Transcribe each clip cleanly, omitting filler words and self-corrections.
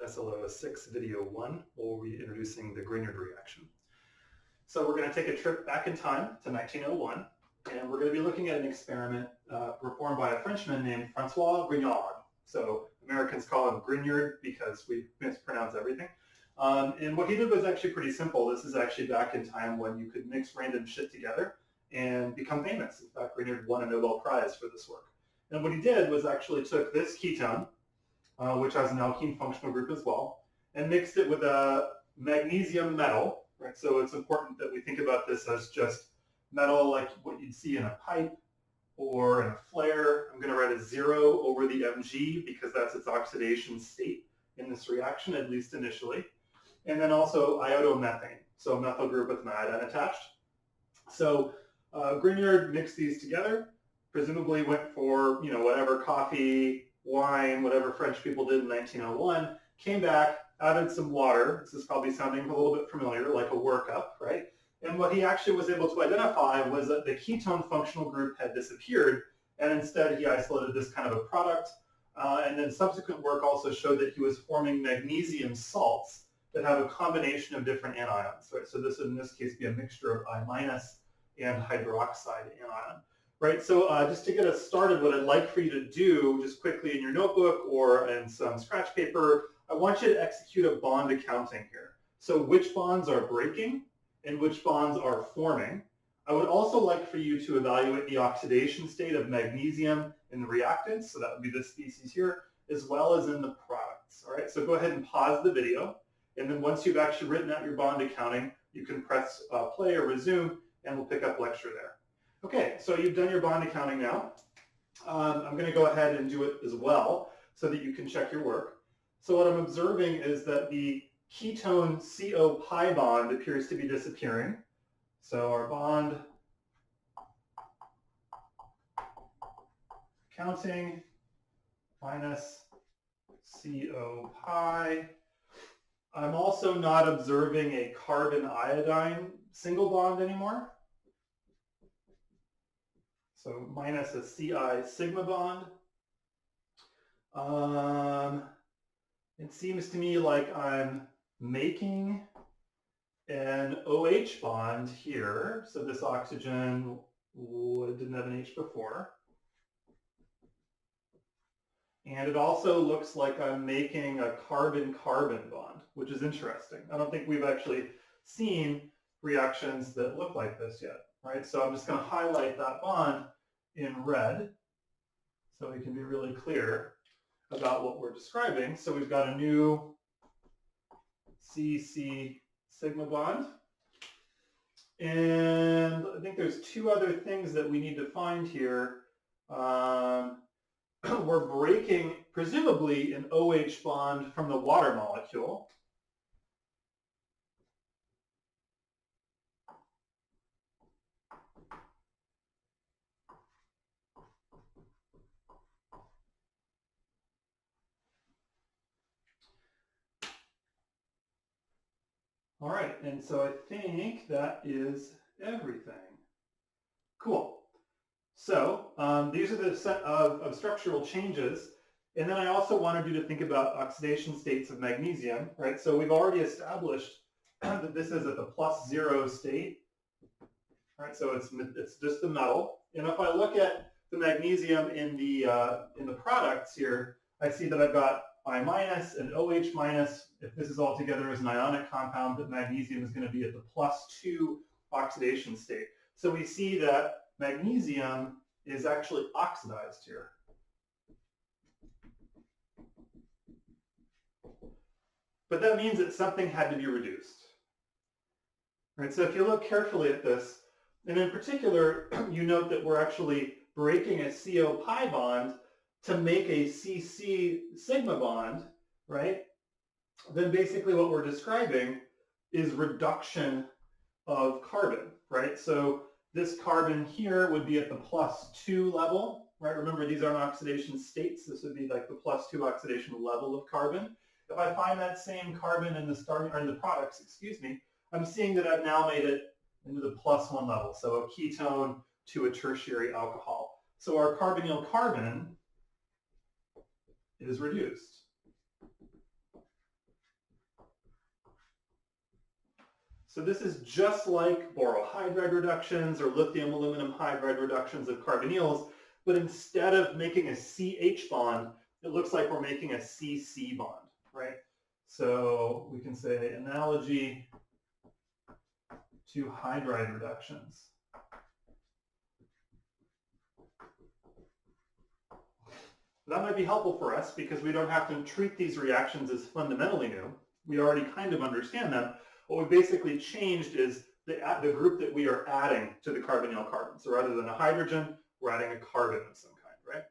SLO6 video 1, where we'll be introducing the Grignard reaction. So we're going to take a trip back in time to 1901, and we're going to be looking at an experiment performed by a Frenchman named Francois Grignard. So Americans call him Grignard because we mispronounce everything. And what he did was actually pretty simple. This is actually back in time when you could mix random shit together and become famous. In fact, Grignard won a Nobel Prize for this work. And what he did was actually took this ketone, which has an alkene functional group as well, and mixed it with a magnesium metal, right? So it's important that we think about this as just metal like what you'd see in a pipe or in a flare. I'm going to write a 0 over the Mg because that's its oxidation state in this reaction, at least initially. And then also iodomethane, so a methyl group with an iodine attached. So Grignard mixed these together, presumably went for, whatever coffee, wine, whatever French people did in 1901, came back, added some water. This is probably sounding a little bit familiar, like a workup, right? And what he actually was able to identify was that the ketone functional group had disappeared, and instead he isolated this kind of a product. And then subsequent work also showed that he was forming magnesium salts that have a combination of different anions, right? So this would in this case be a mixture of I- and hydroxide anion. Right, so just to get us started, what I'd like for you to do, just quickly in your notebook or in some scratch paper, I want you to execute a bond accounting here. So which bonds are breaking and which bonds are forming. I would also like for you to evaluate the oxidation state of magnesium in the reactants, so that would be this species here, as well as in the products. All right, so go ahead and pause the video, and then once you've actually written out your bond accounting, you can press play or resume, and we'll pick up lecture there. Okay, so you've done your bond accounting now. I'm going to go ahead and do it as well so that you can check your work. So what I'm observing is that the ketone CO pi bond appears to be disappearing. So our bond counting minus CO pi. I'm also not observing a carbon iodine single bond anymore. So minus a Ci sigma bond. It seems to me like I'm making an OH bond here. So this oxygen didn't have an H before. And it also looks like I'm making a carbon-carbon bond, which is interesting. I don't think we've actually seen reactions that look like this yet. Right, so I'm just going to highlight that bond in red so we can be really clear about what we're describing. So we've got a new CC sigma bond. And I think there's two other things that we need to find here. We're breaking, presumably, an OH bond from the water molecule. All right, and so I think that is everything. Cool. So these are the set of structural changes. And then I also wanted you to think about oxidation states of magnesium, right? So we've already established that this is at the +0 state, right? So it's just the metal. And if I look at the magnesium in the products here, I see that I've got I- and OH-. If this is all together as an ionic compound, that magnesium is going to be at the +2 oxidation state. So we see that magnesium is actually oxidized here. But that means that something had to be reduced. Right? So if you look carefully at this, and in particular, you note that we're actually breaking a CO pi bond to make a CC sigma bond, right? Then basically what we're describing is reduction of carbon, right? So this carbon here would be at the +2 level, right? Remember, these aren't oxidation states. This would be like the +2 oxidation level of carbon. If I find that same carbon in the starting or in the products, excuse me, I'm seeing that I've now made it into the +1 level, so a ketone to a tertiary alcohol. So our carbonyl carbon is reduced. So this is just like borohydride reductions or lithium aluminum hydride reductions of carbonyls, but instead of making a CH bond, it looks like we're making a CC bond, right? So we can say analogy to hydride reductions. That might be helpful for us because we don't have to treat these reactions as fundamentally new. We already kind of understand them. What we basically changed is the group that we are adding to the carbonyl carbon. So rather than a hydrogen, we're adding a carbon of some kind, right?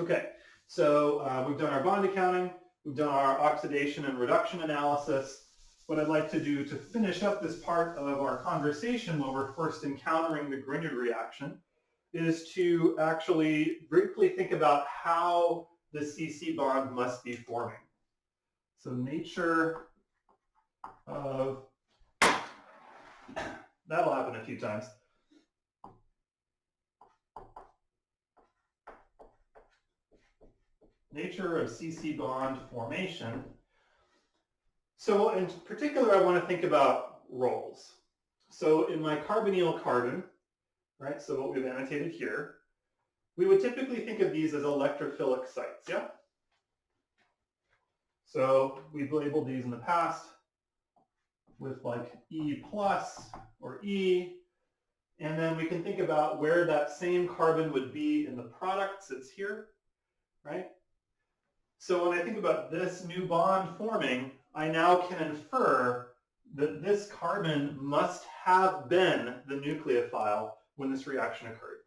Okay, so we've done our bond accounting, we've done our oxidation and reduction analysis. What I'd like to do to finish up this part of our conversation when we're first encountering the Grignard reaction is to actually briefly think about how the CC bond must be forming. So nature of, that'll happen a few times. Nature of CC bond formation. So in particular, I want to think about roles. So in my carbonyl carbon, right, so what we've annotated here, we would typically think of these as electrophilic sites, yeah? So we've labeled these in the past with like E plus or E, and then we can think about where that same carbon would be in the products. It's here, right? So when I think about this new bond forming, I now can infer that this carbon must have been the nucleophile when this reaction occurred.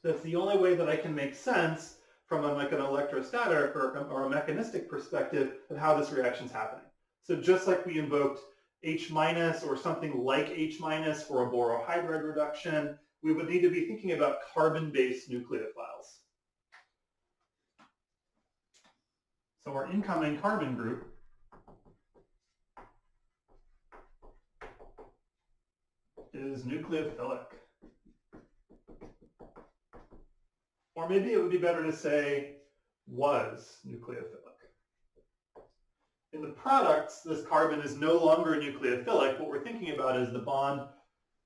That's the only way that I can make sense from like an electrostatic or a mechanistic perspective of how this reaction is happening. So just like we invoked H- or something like H- for a borohydride reduction, we would need to be thinking about carbon-based nucleophiles. So our incoming carbon group is nucleophilic. Or maybe it would be better to say was nucleophilic. In the products, this carbon is no longer nucleophilic. What we're thinking about is the bond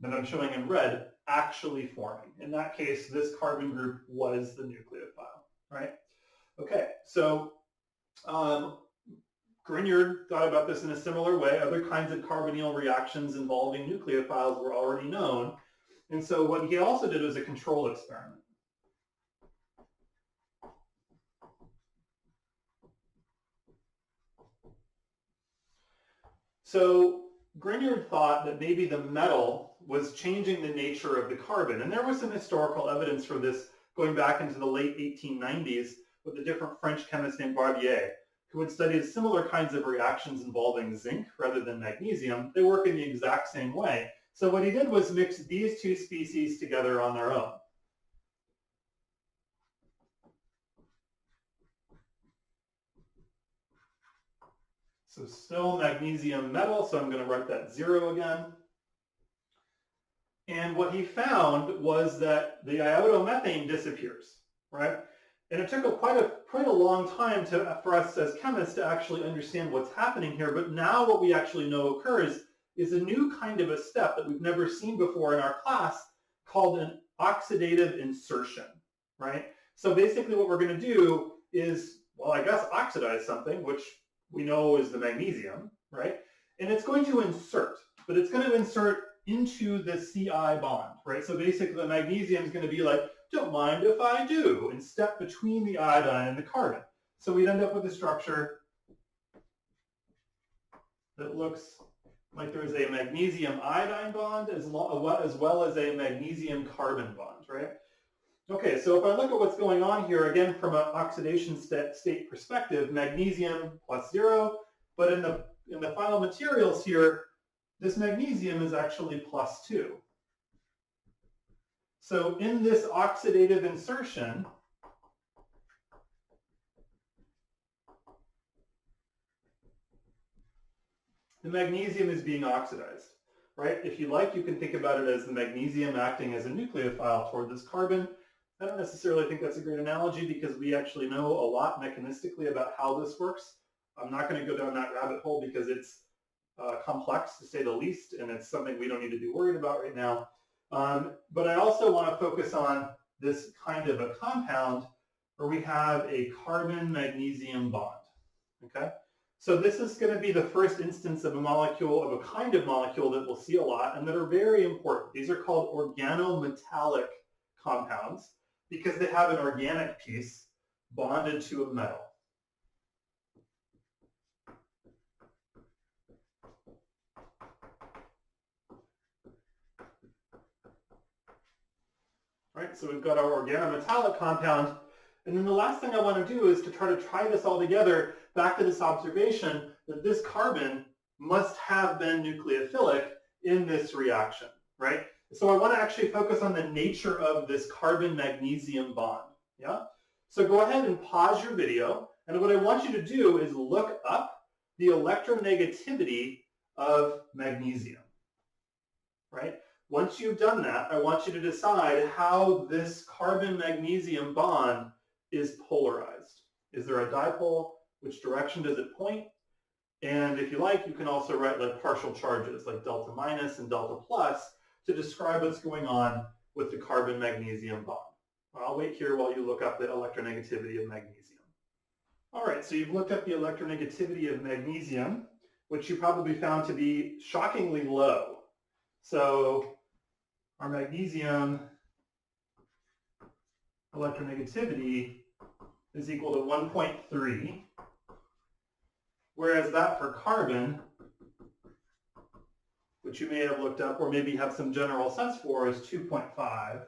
that I'm showing in red actually forming. In that case, this carbon group was the nucleophile, right? Okay, so Grignard thought about this in a similar way. Other kinds of carbonyl reactions involving nucleophiles were already known. And so what he also did was a control experiment. So Grignard thought that maybe the metal was changing the nature of the carbon. And there was some historical evidence for this going back into the late 1890s with a different French chemist named Barbier, who had studied similar kinds of reactions involving zinc rather than magnesium. They work in the exact same way. So what he did was mix these two species together on their own. So still magnesium metal, so I'm going to write that 0 again. And what he found was that the iodomethane disappears, right? And it took quite a long time for us as chemists to actually understand what's happening here. But now what we actually know occurs is a new kind of a step that we've never seen before in our class called an oxidative insertion, right? So basically what we're going to do is, well, I guess oxidize something, which we know is the magnesium, right? And it's going to insert, but it's going to insert into the CI bond, right? So basically the magnesium is going to be like, don't mind if I do, and step between the iodine and the carbon. So we'd end up with a structure that looks like there's a magnesium iodine bond as well as a magnesium carbon bond, right? Okay, so if I look at what's going on here, again, from an oxidation state perspective, magnesium plus 0, but in the final materials here, this magnesium is actually plus 2. So in this oxidative insertion, the magnesium is being oxidized, right? If you like, you can think about it as the magnesium acting as a nucleophile toward this carbon. I don't necessarily think that's a great analogy because we actually know a lot mechanistically about how this works. I'm not going to go down that rabbit hole because it's complex to say the least, and it's something we don't need to be worried about right now. But I also want to focus on this kind of a compound where we have a carbon-magnesium bond, okay? So this is going to be the first instance of a molecule, of a kind of molecule that we'll see a lot and that are very important. These are called organometallic compounds because they have an organic piece bonded to a metal. Right, so we've got our organometallic compound, and then the last thing I want to do is to try to tie this all together back to this observation that this carbon must have been nucleophilic in this reaction, right? So I want to actually focus on the nature of this carbon-magnesium bond, yeah? So go ahead and pause your video, and what I want you to do is look up the electronegativity of magnesium, right? Once you've done that, I want you to decide how this carbon-magnesium bond is polarized. Is there a dipole? Which direction does it point? And if you like, you can also write like partial charges like delta minus and delta plus to describe what's going on with the carbon-magnesium bond. I'll wait here while you look up the electronegativity of magnesium. All right, so you've looked up the electronegativity of magnesium, which you probably found to be shockingly low. So our magnesium electronegativity is equal to 1.3, whereas that for carbon, which you may have looked up or maybe have some general sense for, is 2.5.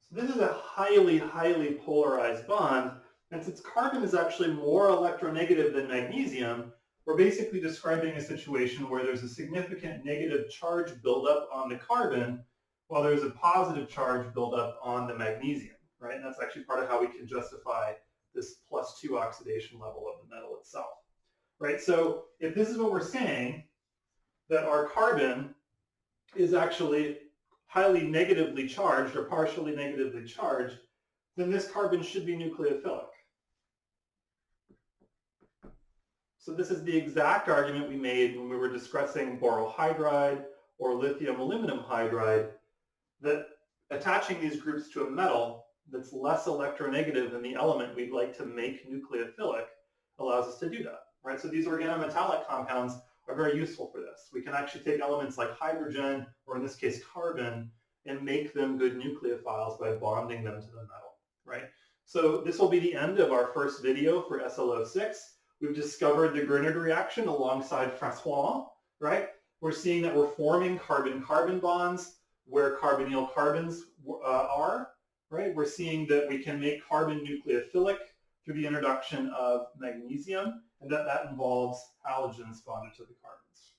So this is a highly, highly polarized bond, and since carbon is actually more electronegative than magnesium, we're basically describing a situation where there's a significant negative charge buildup on the carbon while there's a positive charge buildup on the magnesium, right? And that's actually part of how we can justify this +2 oxidation level of the metal itself, right? So if this is what we're saying, that our carbon is actually highly negatively charged or partially negatively charged, then this carbon should be nucleophilic. So this is the exact argument we made when we were discussing borohydride or lithium aluminum hydride, that attaching these groups to a metal that's less electronegative than the element we'd like to make nucleophilic allows us to do that, right? So these organometallic compounds are very useful for this. We can actually take elements like hydrogen, or in this case carbon, and make them good nucleophiles by bonding them to the metal, right? So this will be the end of our first video for SLO6. We've discovered the Grignard reaction alongside Francois, right? We're seeing that we're forming carbon-carbon bonds where carbonyl carbons are, right? We're seeing that we can make carbon nucleophilic through the introduction of magnesium, and that involves halogens bonded to the carbons.